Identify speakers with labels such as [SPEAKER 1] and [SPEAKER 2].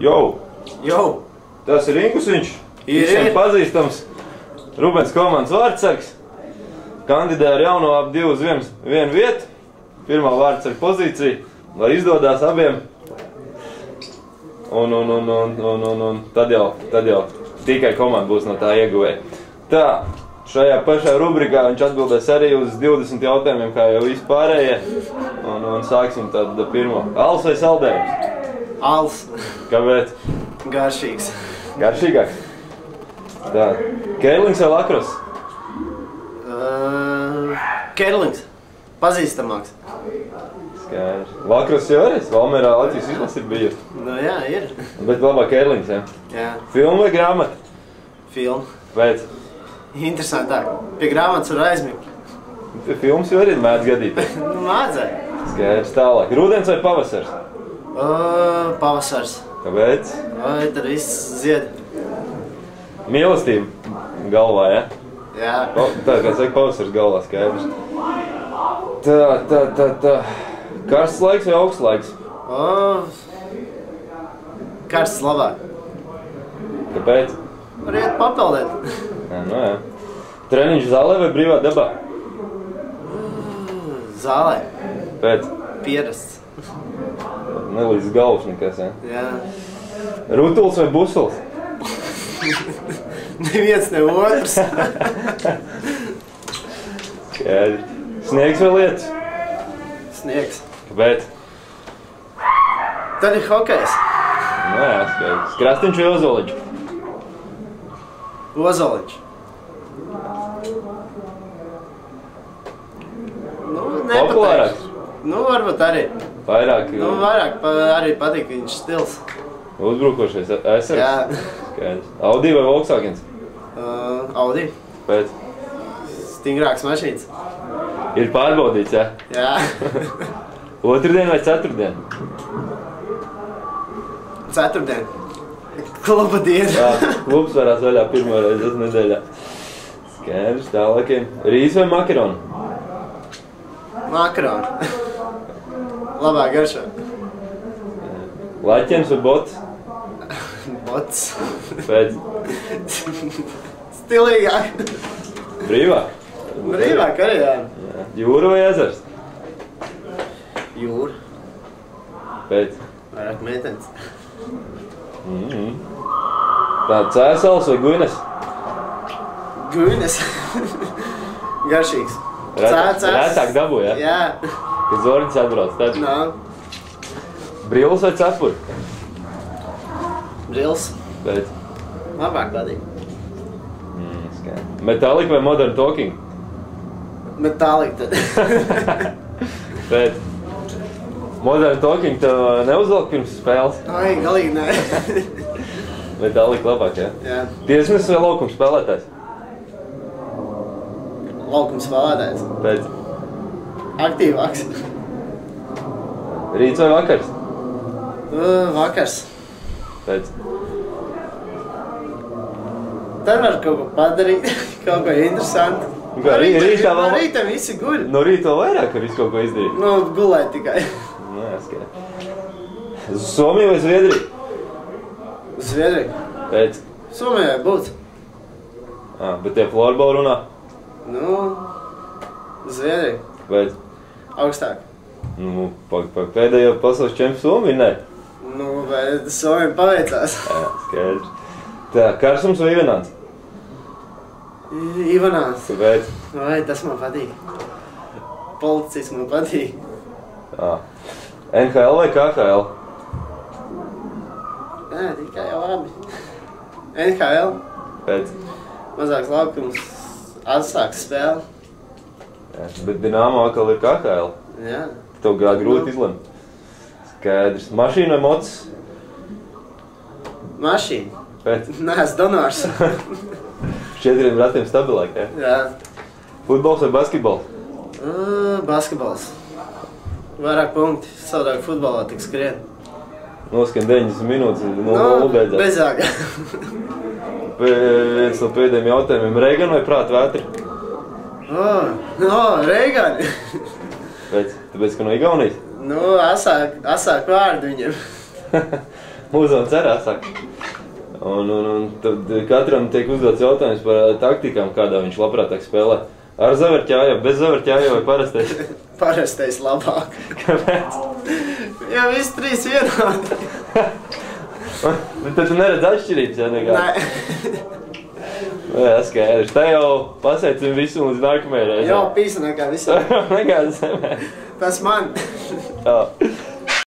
[SPEAKER 1] Jau! Tas ir Ingusiņš. Visiem pazīstams Rubens komandas vārdsargs. Kandidē ar jauno ap 2 uz 1 vietu. Pirmā vārdsarga pozīcija, lai izdodās abiem. Un tad jau tikai komanda būs no tā ieguvēja. Tā, šajā pašā rubrikā viņš atbildēs arī uz 20 jautājumiem, kā jau vispārējie. Un sāksim tad pirmo. Alus vai saldējums?
[SPEAKER 2] Alus.
[SPEAKER 1] Kāpēc?
[SPEAKER 2] Garšīgs.
[SPEAKER 1] Garšīgāks? Tā. Kerlings vai lakros?
[SPEAKER 2] Kerlings. Pazīstamāks.
[SPEAKER 1] Skaidrs. Lakros jau arī? Valmērā Latvijas izlases ir bijusi.
[SPEAKER 2] Nu jā, ir.
[SPEAKER 1] Bet labāk Kerlings, jā?
[SPEAKER 2] Jā.
[SPEAKER 1] Filmu vai grāmatu?
[SPEAKER 2] Filmu.
[SPEAKER 1] Pēc?
[SPEAKER 2] Interesantāk. Pie grāmatas var aizmigt.
[SPEAKER 1] Pie filmas jau arī mēdz gadīt.
[SPEAKER 2] Nu, mādzēja.
[SPEAKER 1] Skaidrs, tālāk. Rudens vai pavasars?
[SPEAKER 2] Pavasars.
[SPEAKER 1] Kāpēc?
[SPEAKER 2] Tad viss zied.
[SPEAKER 1] Mīlestība galvā, ja?
[SPEAKER 2] Jā.
[SPEAKER 1] Tā, kā saka, pavasars galvā, skaidrs. Tā. Karsts laiks vai augsts laiks?
[SPEAKER 2] Karsts labāk.
[SPEAKER 1] Kāpēc?
[SPEAKER 2] Var iet papeldēt.
[SPEAKER 1] Jā. Treniņš zālē vai brīvā dabā?
[SPEAKER 2] Zālē.
[SPEAKER 1] Pēc?
[SPEAKER 2] Pierasts.
[SPEAKER 1] Nelīdz galvas nekas, ja?
[SPEAKER 2] Jā.
[SPEAKER 1] Rutuls vai busuls?
[SPEAKER 2] Neviens, ne otrs.
[SPEAKER 1] Skaidrs. Sniegs vai lietus?
[SPEAKER 2] Sniegs.
[SPEAKER 1] Kāpēc?
[SPEAKER 2] Tad ir hokejs.
[SPEAKER 1] Nu jā, skaidrs. Krastīņš vai ozoliņš?
[SPEAKER 2] Ozoliņš. Nu, nepateikšu. Nu, varbūt arī.
[SPEAKER 1] Vairāk?
[SPEAKER 2] Nu, vairāk arī patīk viņš stils.
[SPEAKER 1] Uzbrukošais aizsargs?
[SPEAKER 2] Jā.
[SPEAKER 1] Skaidrs. Audi vai Volkswagens?
[SPEAKER 2] Audi.
[SPEAKER 1] Pēc?
[SPEAKER 2] Stingrāks mašīnas.
[SPEAKER 1] Ir pārbaudīts, ja?
[SPEAKER 2] Jā.
[SPEAKER 1] Otrdien vai ceturtdien?
[SPEAKER 2] Ceturtdien. Kluba diena.
[SPEAKER 1] Jā, klubs varās vaļā pirmo reizi nedēļā. Skaidrs, tālākiem. Rīs vai makaroni?
[SPEAKER 2] Makaroni. Labāk garšo.
[SPEAKER 1] Laķens vai bots?
[SPEAKER 2] Bots.
[SPEAKER 1] Pēc?
[SPEAKER 2] Stilīgāk.
[SPEAKER 1] Brīvāk?
[SPEAKER 2] Brīvāk arī, jā.
[SPEAKER 1] Jūra vai ezers?
[SPEAKER 2] Jūra.
[SPEAKER 1] Pēc?
[SPEAKER 2] Vairāk meitenes.
[SPEAKER 1] Tā, Cēsals vai Guines?
[SPEAKER 2] Guines. Garšīgs.
[SPEAKER 1] Rētāk dabū, ja?
[SPEAKER 2] Jā.
[SPEAKER 1] Kad Zorņas atbrauc, tad? Brīlis vai cepuri?
[SPEAKER 2] Brīlis.
[SPEAKER 1] Pēc?
[SPEAKER 2] Labāk patīk.
[SPEAKER 1] Metallic vai Modern Talking?
[SPEAKER 2] Metallic tad.
[SPEAKER 1] Pēc? Modern Talking tev neuzvelk pirms spēles?
[SPEAKER 2] Ai, galīgi nē.
[SPEAKER 1] Metallic labāk, ja?
[SPEAKER 2] Jā.
[SPEAKER 1] Tiesnesis vai laukums spēlētājs?
[SPEAKER 2] Laukums spēlētājs.
[SPEAKER 1] Pēc?
[SPEAKER 2] Aktīvāks.
[SPEAKER 1] Rīts vai vakars?
[SPEAKER 2] Vakars.
[SPEAKER 1] Pēc?
[SPEAKER 2] Tad var kaut ko padarīt, kaut ko interesantu.
[SPEAKER 1] Kā, rītā vēl...
[SPEAKER 2] No rīta visi guļ.
[SPEAKER 1] No rīta vēl vairāk var visu kaut ko izdarīt?
[SPEAKER 2] Nu, gulēt tikai.
[SPEAKER 1] Nu, jāskat. Somija vai Zviedrija?
[SPEAKER 2] Zviedrija.
[SPEAKER 1] Pēc?
[SPEAKER 2] Somijai būtu.
[SPEAKER 1] Bet tie florbolu runā?
[SPEAKER 2] Nu, Zviedrija.
[SPEAKER 1] Pēc?
[SPEAKER 2] Augstāk.
[SPEAKER 1] Nu, pēdējo pasaules čempionu Somiju, ne?
[SPEAKER 2] Nu, bet Somija paveicās.
[SPEAKER 1] Jā, skaidrs. Tā, Karsums vai Ivanāns?
[SPEAKER 2] Ivanāns.
[SPEAKER 1] Kāpēc?
[SPEAKER 2] Vai, tas man patīk. Policis man patīk.
[SPEAKER 1] NHL vai KHL?
[SPEAKER 2] Nē, tikai jau labi. NHL.
[SPEAKER 1] Pēc?
[SPEAKER 2] Mazāks laukums, atsāks spēle.
[SPEAKER 1] Jā, bet Dinamo atkal ir KHL.
[SPEAKER 2] Jā.
[SPEAKER 1] Tev grūti izlemt. Skaidrs. Mašīna vai mocis?
[SPEAKER 2] Mašīna.
[SPEAKER 1] Pēc?
[SPEAKER 2] Nē, es donors.
[SPEAKER 1] 4 ratiem stabilāk, ja?
[SPEAKER 2] Jā.
[SPEAKER 1] Futbols vai basketbols?
[SPEAKER 2] Basketbols. Vairāk punkti. Savādāk futbolā tik skrien.
[SPEAKER 1] Noskan 90 minūtes, 0-0 beidzās.
[SPEAKER 2] Bezjāga.
[SPEAKER 1] Viens no pēdējiem jautājumiem. Reigan vai prāta vētri?
[SPEAKER 2] Reigani.
[SPEAKER 1] Tāpēc, ka no Igaunijas?
[SPEAKER 2] Nu, asāk vārdu viņam.
[SPEAKER 1] Mūzona cerā, saka. Un tad katram tiek uzdots jautājums par taktikām, kādā viņš labprātāk spēlē. Ar zaverķāju, bez zaverķāju vai parastais?
[SPEAKER 2] Parastais labāk.
[SPEAKER 1] Kāpēc?
[SPEAKER 2] Jā, visi trīs vienādi.
[SPEAKER 1] Bet tad tu neredz atšķirības, jā, nekādi?
[SPEAKER 2] Nē.
[SPEAKER 1] Jā, skaidrs. Tā jau paseicam visu līdz nākamajai reizē.
[SPEAKER 2] Jā, pīsa nekā visam.
[SPEAKER 1] Nekādas zemē.
[SPEAKER 2] Tas man.
[SPEAKER 1] Jā.